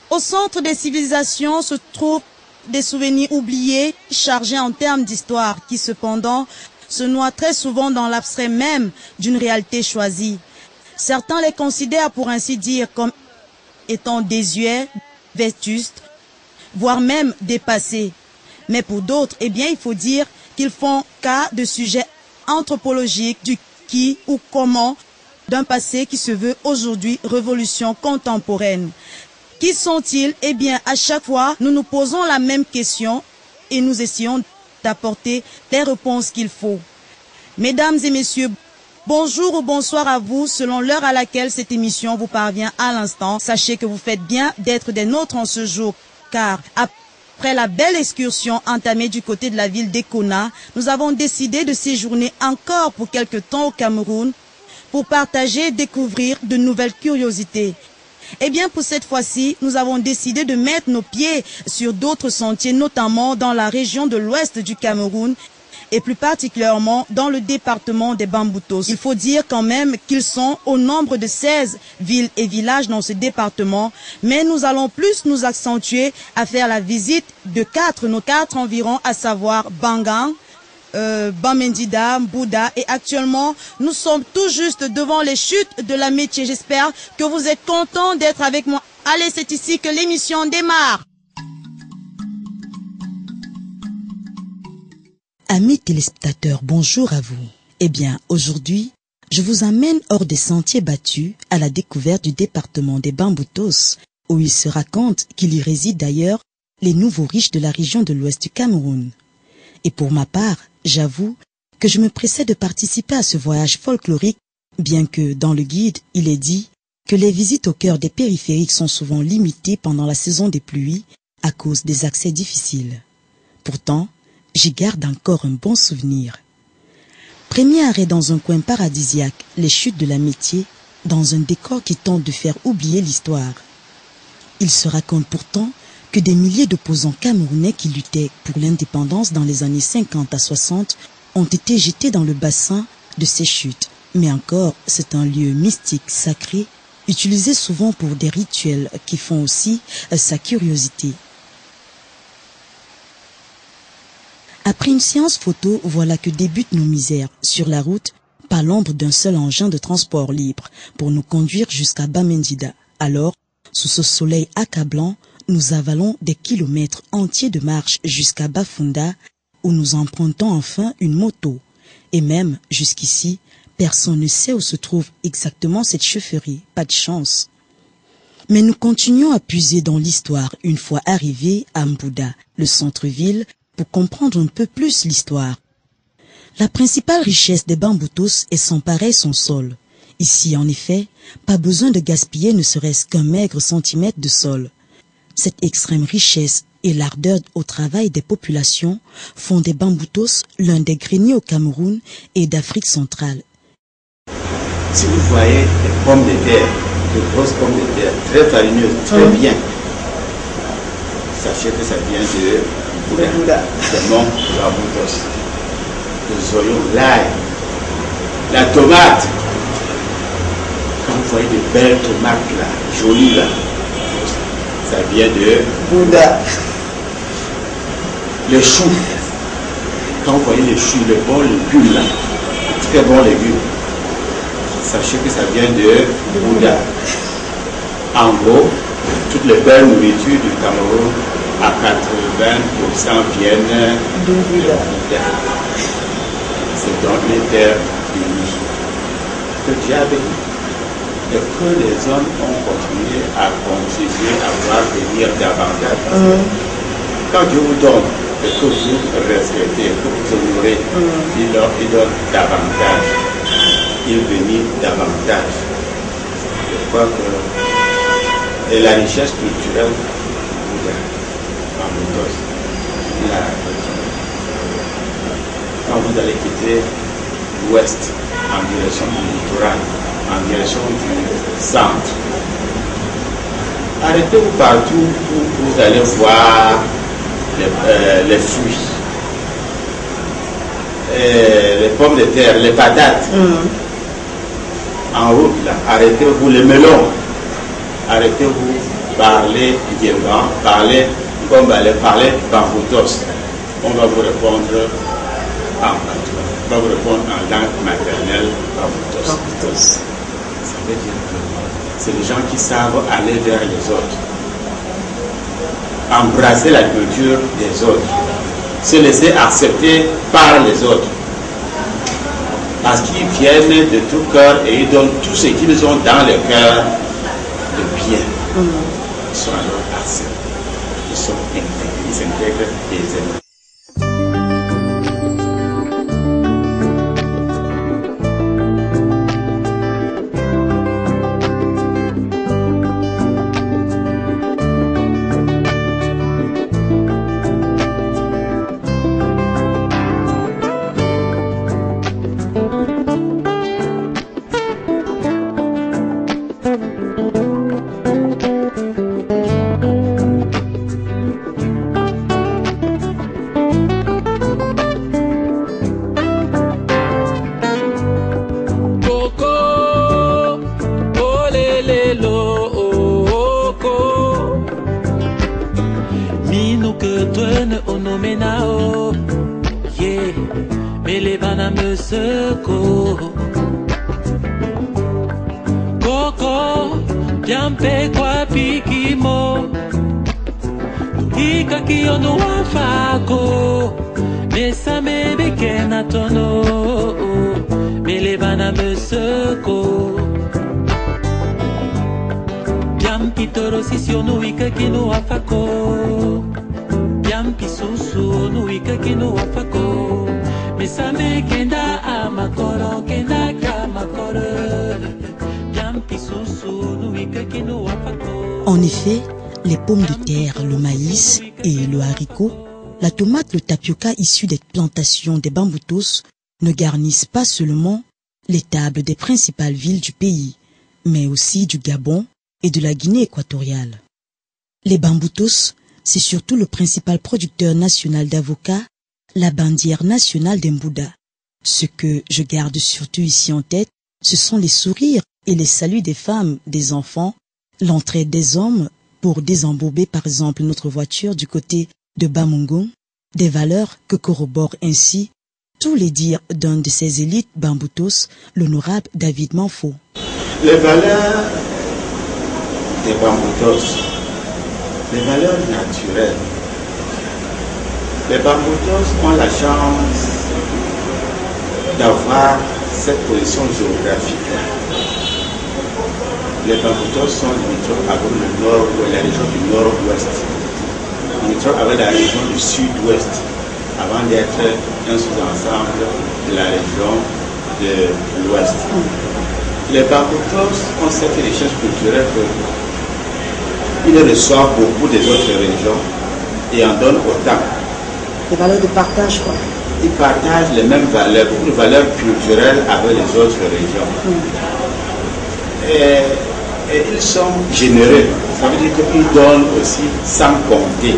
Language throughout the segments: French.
Au centre des civilisations se trouvent des souvenirs oubliés, chargés en termes d'histoire, qui cependant se noient très souvent dans l'abstrait même d'une réalité choisie. Certains les considèrent pour ainsi dire comme étant désuets, vétustes, voire même dépassés. Mais pour d'autres, eh bien, il faut dire qu'ils font cas de sujets anthropologiques du qui ou comment d'un passé qui se veut aujourd'hui révolution contemporaine. Qui sont-ils? Eh bien, à chaque fois, nous nous posons la même question et nous essayons d'apporter les réponses qu'il faut. Mesdames et messieurs, bonjour ou bonsoir à vous selon l'heure à laquelle cette émission vous parvient à l'instant. Sachez que vous faites bien d'être des nôtres en ce jour, car après la belle excursion entamée du côté de la ville d'Ekona, nous avons décidé de séjourner encore pour quelque temps au Cameroun pour partager et découvrir de nouvelles curiosités. Eh bien, pour cette fois-ci, nous avons décidé de mettre nos pieds sur d'autres sentiers, notamment dans la région de l'ouest du Cameroun et plus particulièrement dans le département des Bamboutos. Il faut dire quand même qu'ils sont au nombre de 16 villes et villages dans ce département, mais nous allons plus nous accentuer à faire la visite de nos quatre environs, à savoir Bangang, Bamendida, Mbouda, et actuellement nous sommes tout juste devant les chutes de la Métier. J'espère que vous êtes contents d'être avec moi. Allez, c'est ici que l'émission démarre. Amis téléspectateurs, bonjour à vous. Eh bien, aujourd'hui, je vous amène hors des sentiers battus à la découverte du département des Bamboutos, où il se raconte qu'il y réside d'ailleurs les nouveaux riches de la région de l'ouest du Cameroun. Et pour ma part, j'avoue que je me pressais de participer à ce voyage folklorique, bien que dans le guide, il est dit que les visites au cœur des périphériques sont souvent limitées pendant la saison des pluies à cause des accès difficiles. Pourtant, j'y garde encore un bon souvenir. Premier arrêt dans un coin paradisiaque, les chutes de la Métier, dans un décor qui tente de faire oublier l'histoire. Il se raconte pourtant que des milliers d'opposants camerounais qui luttaient pour l'indépendance dans les années 50 à 60 ont été jetés dans le bassin de ces chutes. Mais encore, c'est un lieu mystique, sacré, utilisé souvent pour des rituels qui font aussi sa curiosité. Après une séance photo, voilà que débutent nos misères. Sur la route, pas l'ombre d'un seul engin de transport libre pour nous conduire jusqu'à Bamendida. Alors, sous ce soleil accablant, nous avalons des kilomètres entiers de marche jusqu'à Bafunda, où nous empruntons enfin une moto. Et même, jusqu'ici, personne ne sait où se trouve exactement cette chaufferie. Pas de chance. Mais nous continuons à puiser dans l'histoire une fois arrivés à Mbouda, le centre-ville, pour comprendre un peu plus l'histoire. La principale richesse des Bamboutos est sans pareil son sol. Ici, en effet, pas besoin de gaspiller ne serait-ce qu'un maigre centimètre de sol. Cette extrême richesse et l'ardeur au travail des populations font des Bamboutos l'un des greniers au Cameroun et d'Afrique centrale. Si vous voyez des pommes de terre, de grosses pommes de terre, très farineuses, très bien, sachez que ça vient de Mbouda, c'est mon Bamboutos. Nous voyons l'ail, la tomate. Quand vous voyez de belles tomates là, jolies là, ça vient de Mbouda. Les choux, quand vous voyez les choux, les bons légumes là, très bons légumes, sachez que ça vient de Mbouda. En gros, toutes les belles nourritures du Cameroun, à 80% viennent de Mbouda. C'est donc les terres bénies que Dieu a bénies. Et que les hommes ont continué à contribuer à voir venir davantage. Quand Dieu vous donne et que vous respectez, que vous honorez, il donne davantage. Il bénit davantage. Je crois que et la richesse culturelle quand vous allez quitter l'ouest en direction du littoral, en direction du centre, arrêtez-vous partout où vous allez voir les fruits, les pommes de terre, les patates. En route là, arrêtez-vous, les melons, arrêtez-vous parlez Yéban, parlez Gombale, parlez Bamboutos. On va vous répondre en patois. On va vous répondre en langue maternelle Bamboutos. Ça veut dire que c'est les gens qui savent aller vers les autres, embrasser la culture des autres, se laisser accepter par les autres. Parce qu'ils viennent de tout cœur et ils donnent tout ce qu'ils ont dans le cœur de bien. Ils sont alors acceptés. Ils sont intégrés. Ils s'intègrent aisément. En effet, les pommes de terre, le maïs et le haricot, la tomate, le tapioca issus des plantations des Bamboutos ne garnissent pas seulement les tables des principales villes du pays, mais aussi du Gabon et de la Guinée équatoriale. Les Bamboutos, c'est surtout le principal producteur national d'avocats, la bandière nationale d'Embouda. Ce que je garde surtout ici en tête, ce sont les sourires et les saluts des femmes, des enfants, l'entraide des hommes pour désembourber par exemple notre voiture du côté de Bamungong, des valeurs que corroborent ainsi tous les dires d'un de ces élites Bamboutos, l'honorable David Manfo. Les valeurs des Bamboutos, les valeurs naturelles. Les Bamboutos ont la chance d'avoir cette position géographique. Les Bamboutos sont limitrophes avec le nord ou la région du nord-ouest, limitrophes avec la région du sud-ouest, avant d'être un sous-ensemble de la région de l'ouest. Les Bamboutos ont cette richesse culturelle qu'ils reçoivent beaucoup des autres régions et en donnent autant. Les valeurs de partage, quoi. Ils partagent les mêmes valeurs, beaucoup de valeurs culturelles avec les autres régions. Et ils sont généreux. Ça veut dire qu'ils donnent aussi sans compter.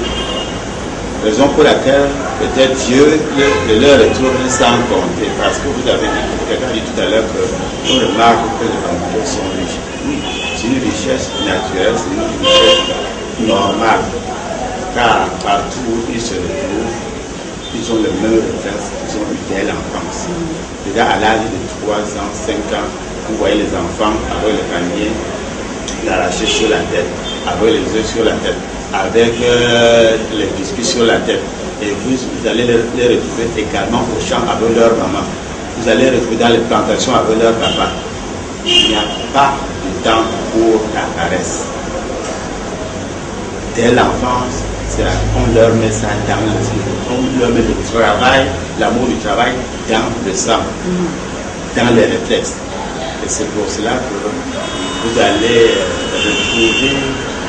Raison pour laquelle peut-être Dieu le leur retourne sans compter. Parce que vous avez dit, quelqu'un dit tout à l'heure qu'on remarque que les Bamboutos sont riches. Oui, c'est une richesse naturelle, c'est une richesse normale. Car partout où ils se retrouvent, ils ont le même réflexe, ils ont une belle enfance. Déjà à l'âge de 3 ans, 5 ans, vous voyez les enfants avec le panier l'arracher sur la tête, avec les œufs sur la tête, avec les biscuits sur la tête. Et vous allez les retrouver également au champ avec leur maman. Vous allez les retrouver dans les plantations avec leur papa. Il n'y a pas de temps pour la caresse. Dès l'enfance, on leur met ça dans le sang. On leur met le travail, l'amour du travail dans le sang, dans les réflexes. Et c'est pour cela que vous allez retrouver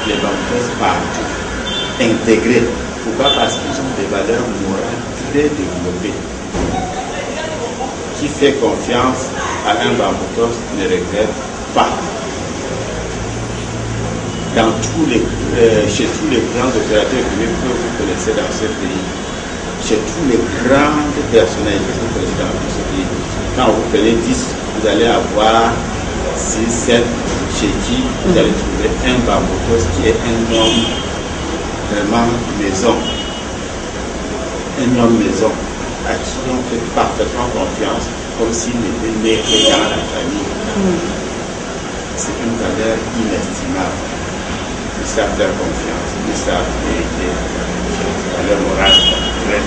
les Bamboutos partout, intégrés. Pourquoi? Parce qu'ils ont des valeurs morales très développées. Qui fait confiance à un Bamboutos ne regrette pas. Chez tous les grands opérateurs économiques que vous connaissez dans ce pays, chez tous les grandes personnalités que vous connaissez dans ce pays, quand vous prenez 10, vous allez avoir 6, 7 Tchéquie, vous allez trouver un Bamboutos qui est un homme vraiment maison. Un homme maison à qui on fait parfaitement confiance, comme s'il n'était né que dans la famille. C'est une valeur inestimable. Ils savent faire confiance, ils savent vérité. C'est une valeur morale très.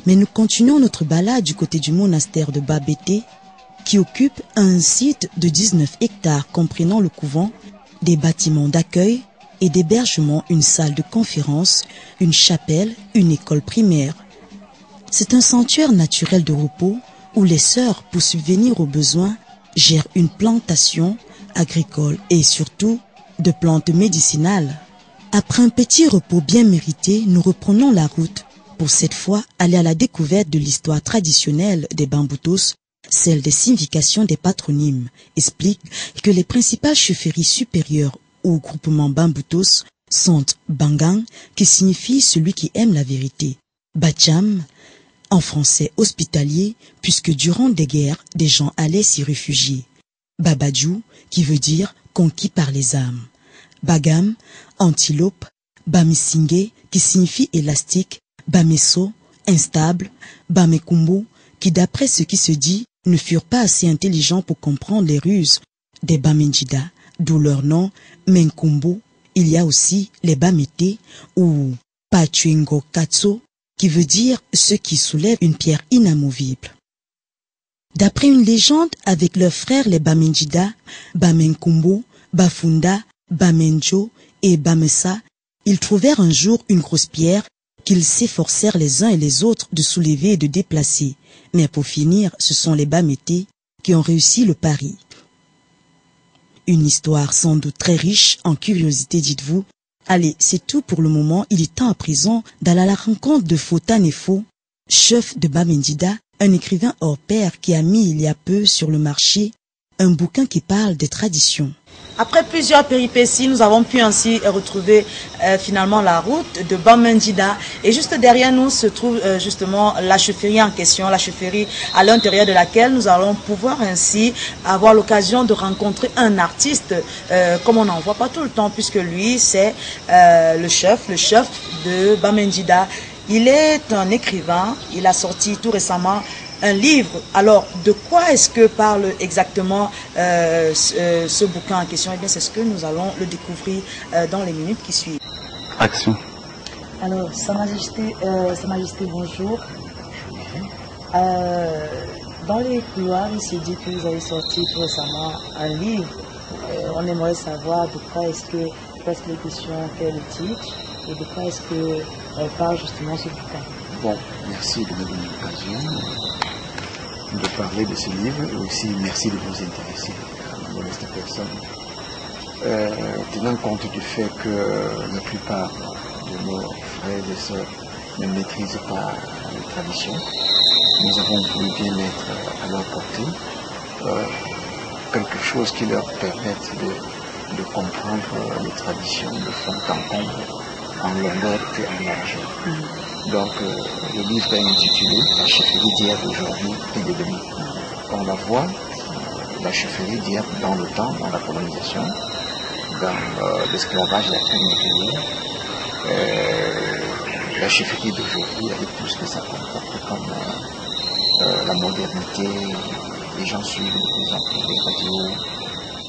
Mais nous continuons notre balade du côté du monastère de Babété, qui occupe un site de 19 hectares comprenant le couvent, des bâtiments d'accueil et d'hébergement, une salle de conférence, une chapelle, une école primaire. C'est un sanctuaire naturel de repos où les sœurs, pour subvenir aux besoins, gèrent une plantation agricole et surtout de plantes médicinales. Après un petit repos bien mérité, nous reprenons la route pour cette fois aller à la découverte de l'histoire traditionnelle des Bamboutos, celle des significations des patronymes, explique que les principales chefferies supérieures au groupement Bamboutos sont Bangang, qui signifie celui qui aime la vérité, Bacham, en français hospitalier, puisque durant des guerres, des gens allaient s'y réfugier, Babadjou, qui veut dire conquis par les âmes, Bagam, antilope, Bamisingé, qui signifie élastique, Bameso, instable, Bamekumbo, qui d'après ce qui se dit, ne furent pas assez intelligents pour comprendre les ruses des Bamenjida, d'où leur nom Menkumbo. Il y a aussi les Bamete ou Pachuengo Katso, qui veut dire ceux qui soulèvent une pierre inamovible. D'après une légende, avec leurs frères les Bamenjida, Bamenkumbo, Bafunda, Bamenjo et Bamesa, ils trouvèrent un jour une grosse pierre qu'ils s'efforcèrent les uns et les autres de soulever et de déplacer. Mais pour finir, ce sont les Bamete qui ont réussi le pari. Une histoire sans doute très riche en curiosité, dites-vous. Allez, c'est tout pour le moment. Il est temps à présent d'aller à la rencontre de Fota Nefo, chef de Bamendida, un écrivain hors pair qui a mis il y a peu sur le marché un bouquin qui parle des traditions. Après plusieurs péripéties, nous avons pu ainsi retrouver finalement la route de Bamendida. Et juste derrière nous se trouve justement la chefferie en question, la chefferie à l'intérieur de laquelle nous allons pouvoir ainsi avoir l'occasion de rencontrer un artiste comme on n'en voit pas tout le temps, puisque lui c'est le chef de Bamendida. Il est un écrivain, il a sorti tout récemment un livre. Alors, de quoi est-ce que parle exactement ce bouquin en question? Eh bien, c'est ce que nous allons le découvrir dans les minutes qui suivent. Action. Alors, Sa Majesté, bonjour. Dans les couloirs, il s'est dit que vous avez sorti tout récemment un livre. On aimerait savoir de quoi est-ce que les questions, quel est le titre et de quoi est-ce que parle justement ce bouquin. Bon, merci de me donner l'occasion de parler de ce livre et aussi merci de vous intéresser à ma modeste personne. Tenant compte du fait que la plupart de nos frères et sœurs ne maîtrisent pas les traditions, nous avons voulu bien mettre à leur portée quelque chose qui leur permette de comprendre les traditions de fond en comble, en longueur et en largeur. Donc le livre est intitulé La chefferie d'hier, d'aujourd'hui et de demain. On la voit, la chefferie d'hier dans le temps, dans la colonisation, dans l'esclavage et la traite négrière, la chefferie d'aujourd'hui avec tout ce que ça comporte comme la modernité, les gens suivent de plus en plus les radios,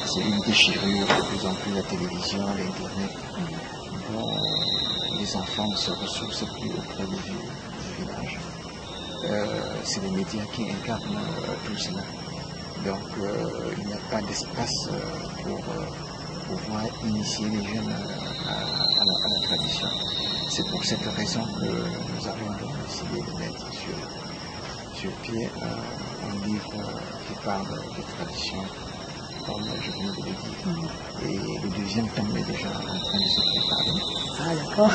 c'est une déchirure de plus en plus la télévision, l'internet. Bon, les enfants ne se ressourcent plus auprès du village. C'est les médias qui incarnent tout cela. Donc il n'y a pas d'espace pour pouvoir initier les jeunes à la tradition. C'est pour cette raison que nous avons donc décidé de mettre sur pied un livre qui parle des traditions, comme je viens de le dire. Et le deuxième tome est déjà en train de se préparer. Ah, d'accord.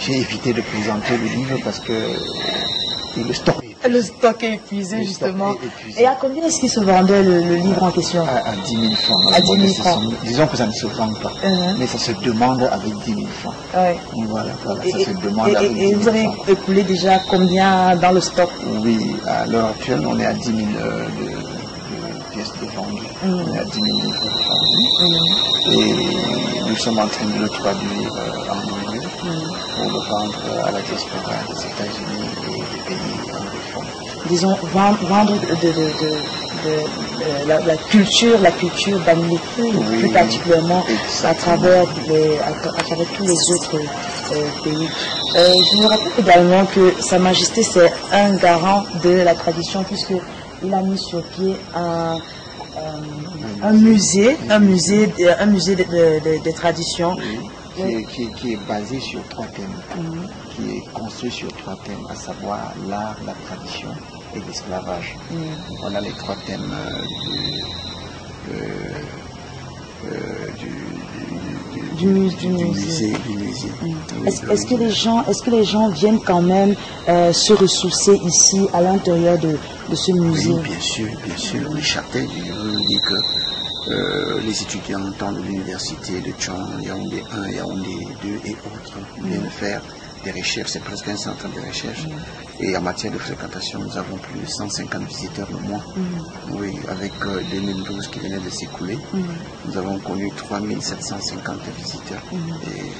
J'ai évité de présenter le livre parce que le stock est épuisé, justement. Et à combien est-ce qu'il se vendait le livre en question? À 10 000 francs. À 10 000 francs. Disons que ça ne se vend pas, mais ça se demande avec 10 000 francs. Ouais. Voilà, ça se demande avec 10 000 francs. Et vous avez écoulé déjà combien dans le stock? Oui, à l'heure actuelle, on est à 10 000 pièces de vendues. On est à 10 000 livres de vendus. Et nous sommes en train de le traduire en anglais pour le vendre à la diaspora des États-Unis et des pays anglophones. Disons, vendre la culture d'Amérique, plus particulièrement à travers tous les autres pays. Je me rappelle également que Sa Majesté, c'est un garant de la tradition, puisqu'il a mis sur pied un musée des traditions. Qui est basé sur 3 thèmes, qui est construit sur 3 thèmes, à savoir l'art, la tradition et l'esclavage. Voilà les 3 thèmes du musée. Est-ce que les gens viennent quand même se ressourcer ici à l'intérieur de ce musée? Oui, bien sûr. Les charters du livre dit que les étudiants tant de l'université de Tchon, Yaoundé 1, Yaoundé 2 et autres viennent faire des recherches, c'est presque un centre de recherche. Et en matière de fréquentation, nous avons plus de 150 visiteurs le mois. Oui, avec 2012 qui venait de s'écouler, nous avons connu 3750 visiteurs et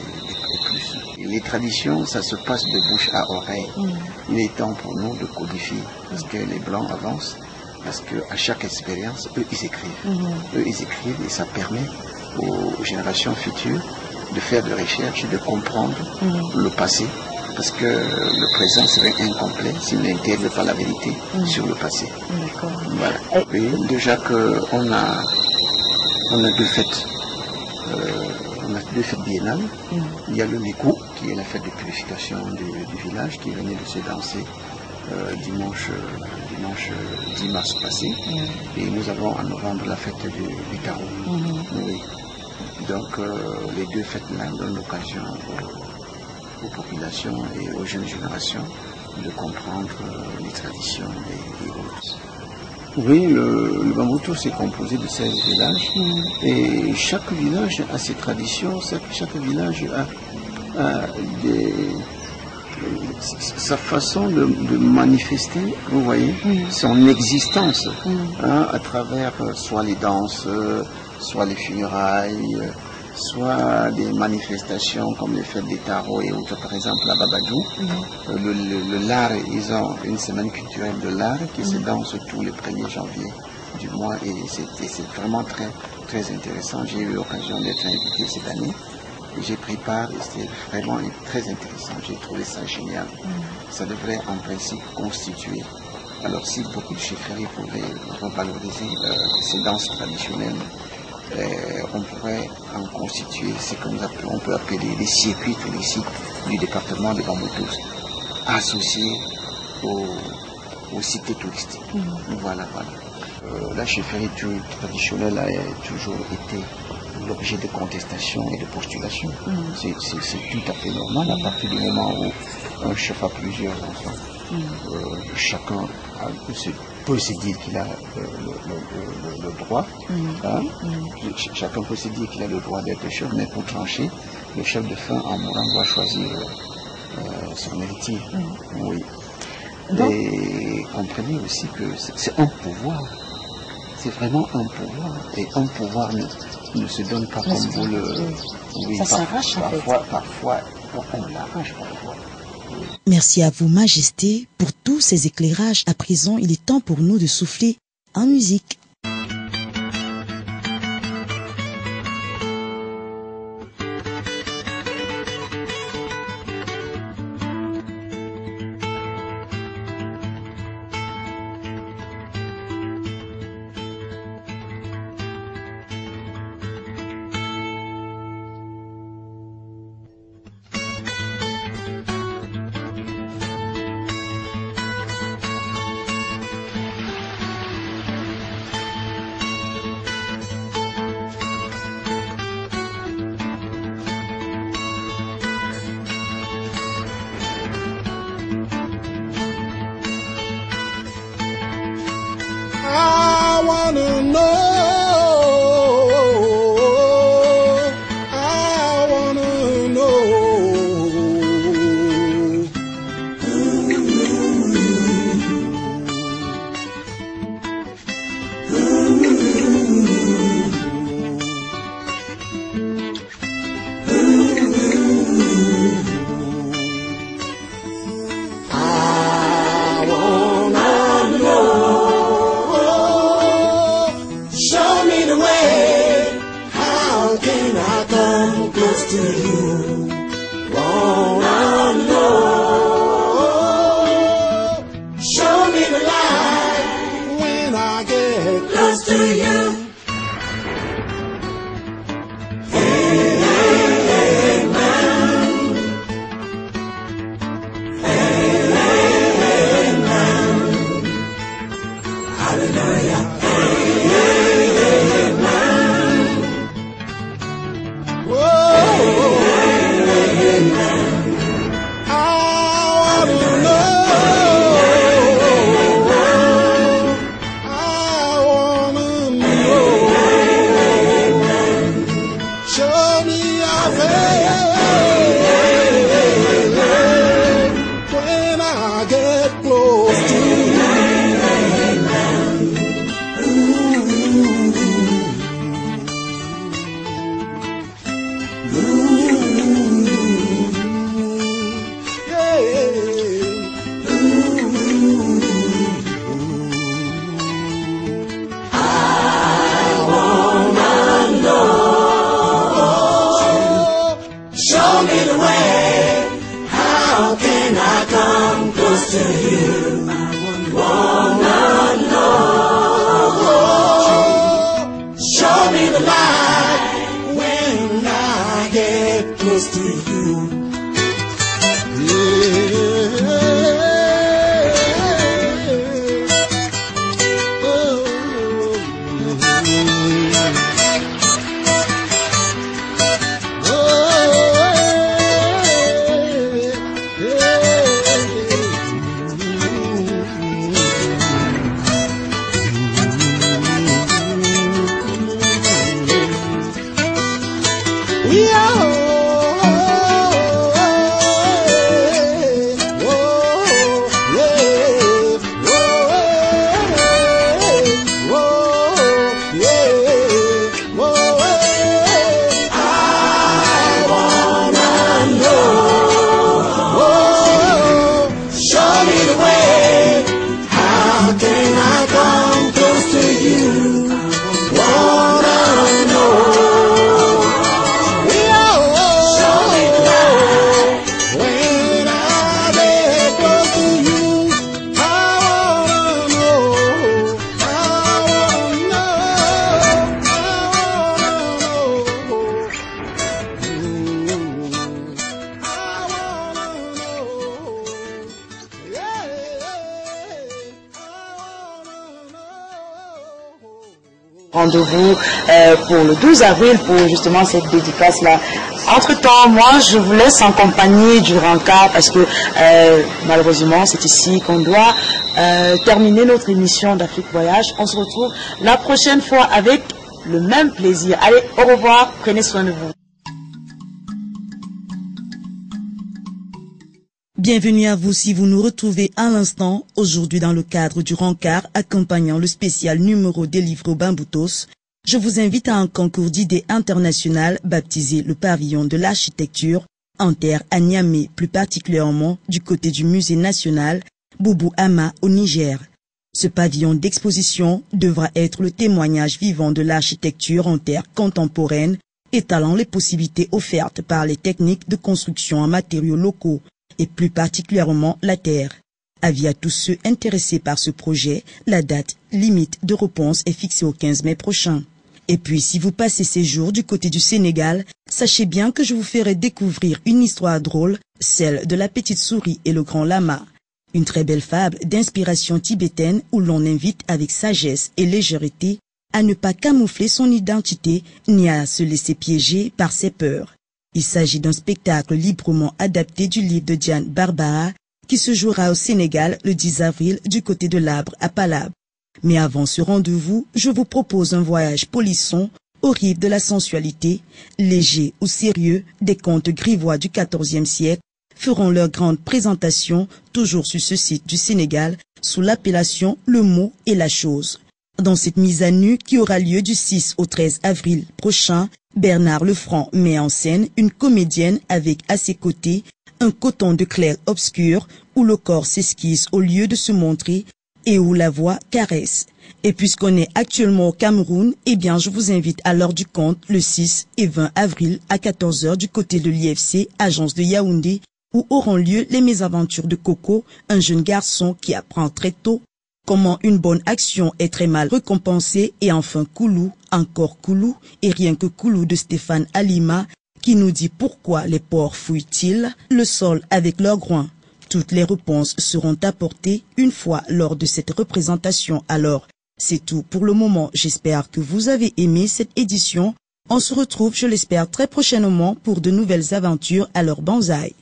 plus. Et les traditions, ça se passe de bouche à oreille. Il est temps pour nous de codifier, parce que les Blancs avancent. Parce qu'à chaque expérience, eux, ils écrivent. Et ça permet aux générations futures de faire des recherches, de comprendre le passé. Parce que le présent serait incomplet s'il n'intègre pas la vérité sur le passé. Voilà. Et déjà qu'on a 2 fêtes. On a 2 fêtes biennales. Il y a le Nékou, qui est la fête de purification du village, qui venait de se danser dimanche 10 mars passé, et nous avons en novembre la fête du Tarot. Oui. Donc les 2 fêtes-là donnent l'occasion aux populations et aux jeunes générations de comprendre les traditions et autres. Oui, le Bamboutos est composé de 16 villages, et chaque village a ses traditions, chaque village a sa façon de manifester, vous voyez, son existence, à travers soit les danses, soit les funérailles, soit des manifestations comme les fêtes des tarots et autres, par exemple à Babadou. Le lard, ils ont une semaine culturelle de l'art qui se danse tous les 1er janvier du mois et c'est vraiment très, très intéressant. J'ai eu l'occasion d'être invité cette année et j'ai pris part et c'était vraiment très intéressant. J'ai trouvé ça génial. Ça devrait en principe constituer. Alors si beaucoup de chefferies pouvaient revaloriser ces danses traditionnelles, on pourrait en constituer ce qu'on peut appeler les circuits touristiques du département de Bamboutos, associés aux cités touristiques. Voilà. La chefferie traditionnelle a toujours été l'objet de contestation et de postulation. C'est tout à fait normal à partir du moment où un chef a plusieurs enfants. Chacun peut se dire qu'il a le droit. Chacun peut se dire qu'il a le droit d'être chef, mais pour trancher, le chef de fin en mourant doit choisir son héritier. Oui. Et comprenez aussi que c'est un pouvoir. C'est vraiment un pouvoir. Et un pouvoir ne se donne pas comme vous le... Oui, ça s'arrache en fait. Parfois, on l'arrache parfois. Merci à vous, Majesté, pour tous ces éclairages. À présent, il est temps pour nous de souffler en musique. I wanna know. I wanna know. I wanna know. Show me the way. How can I come close to you? Wanna know. Show me the light when I get close to you. I wanna know. Rendez-vous pour le 12 avril pour justement cette dédicace-là. Entre-temps, moi, je vous laisse en compagnie du rencard parce que malheureusement, c'est ici qu'on doit terminer notre émission d'Afrique Voyage. On se retrouve la prochaine fois avec le même plaisir. Allez, au revoir, prenez soin de vous. Bienvenue à vous si vous nous retrouvez à l'instant, aujourd'hui dans le cadre du rencard accompagnant le spécial numéro délivré au Bamboutos. Je vous invite à un concours d'idées international baptisé le pavillon de l'architecture en terre à Niamey, plus particulièrement du côté du musée national Boubou Hama au Niger. Ce pavillon d'exposition devra être le témoignage vivant de l'architecture en terre contemporaine, étalant les possibilités offertes par les techniques de construction en matériaux locaux et plus particulièrement la terre. Avis à tous ceux intéressés par ce projet, la date limite de réponse est fixée au 15 mai prochain. Et puis, si vous passez ces jours du côté du Sénégal, sachez bien que je vous ferai découvrir une histoire drôle, celle de la petite souris et le grand lama. Une très belle fable d'inspiration tibétaine où l'on invite avec sagesse et légèreté à ne pas camoufler son identité ni à se laisser piéger par ses peurs. Il s'agit d'un spectacle librement adapté du livre de Diane Barbara qui se jouera au Sénégal le 10 avril du côté de l'Arbre à Palab. Mais avant ce rendez-vous, je vous propose un voyage polisson aux rives de la sensualité, léger ou sérieux, des contes grivois du XIVe siècle feront leur grande présentation toujours sur ce site du Sénégal sous l'appellation Le mot et la chose. Dans cette mise à nu qui aura lieu du 6 au 13 avril prochain, Bernard Lefranc met en scène une comédienne avec à ses côtés un coton de clair-obscur où le corps s'esquisse au lieu de se montrer et où la voix caresse. Et puisqu'on est actuellement au Cameroun, eh bien je vous invite à l'heure du compte le 6 et 20 avril à 14 h du côté de l'IFC, agence de Yaoundé, où auront lieu les mésaventures de Coco, un jeune garçon qui apprend très tôt comment une bonne action est très mal récompensée, et enfin Koulou, encore Koulou, et rien que Koulou de Stéphane Alima, qui nous dit pourquoi les porcs fouillent-ils le sol avec leurs groins. Toutes les réponses seront apportées une fois lors de cette représentation. Alors, c'est tout pour le moment. J'espère que vous avez aimé cette édition. On se retrouve, je l'espère, très prochainement pour de nouvelles aventures à leur bonsaï.